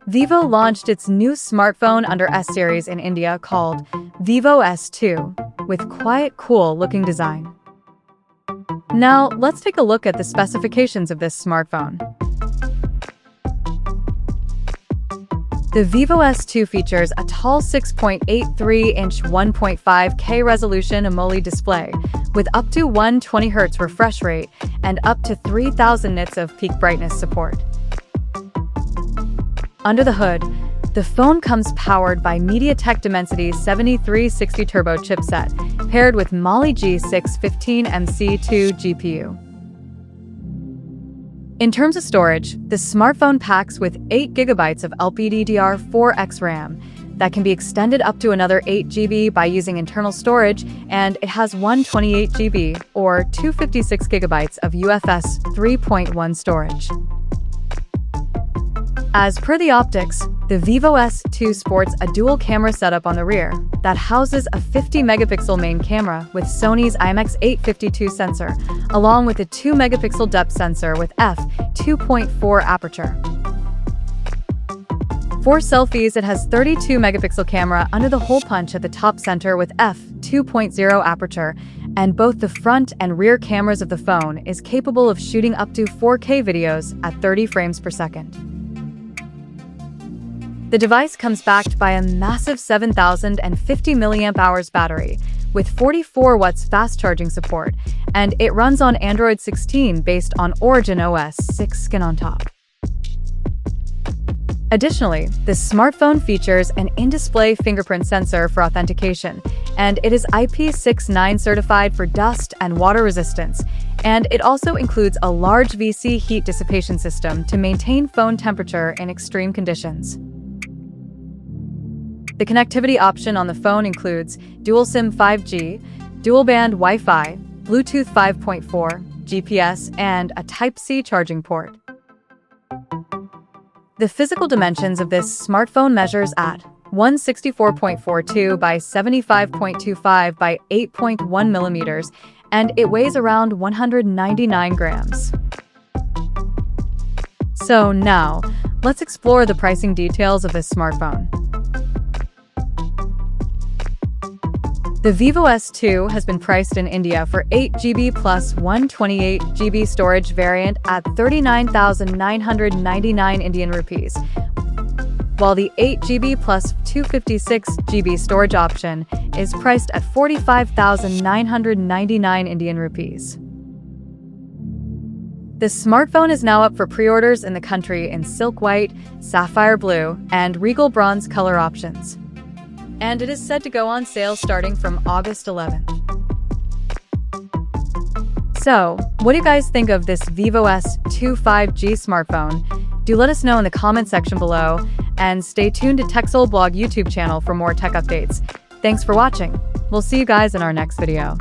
Vivo launched its new smartphone under S series in India called Vivo S2, with quiet, cool-looking design. Now, let's take a look at the specifications of this smartphone. The Vivo S2 features a tall 6.83-inch 1.5K resolution AMOLED display with up to 120Hz refresh rate and up to 3000 nits of peak brightness support. Under the hood, the phone comes powered by MediaTek Dimensity 7360 Turbo chipset, paired with Mali G615MC2 GPU. In terms of storage, the smartphone packs with 8GB of LPDDR4X RAM that can be extended up to another 8GB by using internal storage, and it has 128GB or 256GB of UFS 3.1 storage. As per the optics, the Vivo S2 sports a dual camera setup on the rear that houses a 50-megapixel main camera with Sony's IMX852 sensor, along with a 2-megapixel depth sensor with f2.4 aperture. For selfies, it has 32-megapixel camera under the hole punch at the top center with f2.0 aperture, and both the front and rear cameras of the phone is capable of shooting up to 4K videos at 30 frames per second. The device comes backed by a massive 7,050 mAh battery with 44 watts fast charging support, and it runs on Android 16 based on Origin OS 6 skin on top. Additionally, the smartphone features an in-display fingerprint sensor for authentication, and it is IP69 certified for dust and water resistance, and it also includes a large VC heat dissipation system to maintain phone temperature in extreme conditions. The connectivity option on the phone includes dual SIM 5G, dual-band Wi-Fi, Bluetooth 5.4, GPS, and a Type-C charging port. The physical dimensions of this smartphone measures at 164.42 by 75.25 by 8.1 millimeters, and it weighs around 199 grams. So now, let's explore the pricing details of this smartphone. The Vivo S2 has been priced in India for 8GB plus 128GB storage variant at 39,999 Indian rupees, while the 8GB plus 256GB storage option is priced at 45,999 Indian rupees. The smartphone is now up for pre-orders in the country in silk white, sapphire blue, and regal bronze color options, and it is set to go on sale starting from August 11th. So, what do you guys think of this Vivo S2 5G smartphone? Do let us know in the comment section below, and stay tuned to TechSole Blog YouTube channel for more tech updates. Thanks for watching. We'll see you guys in our next video.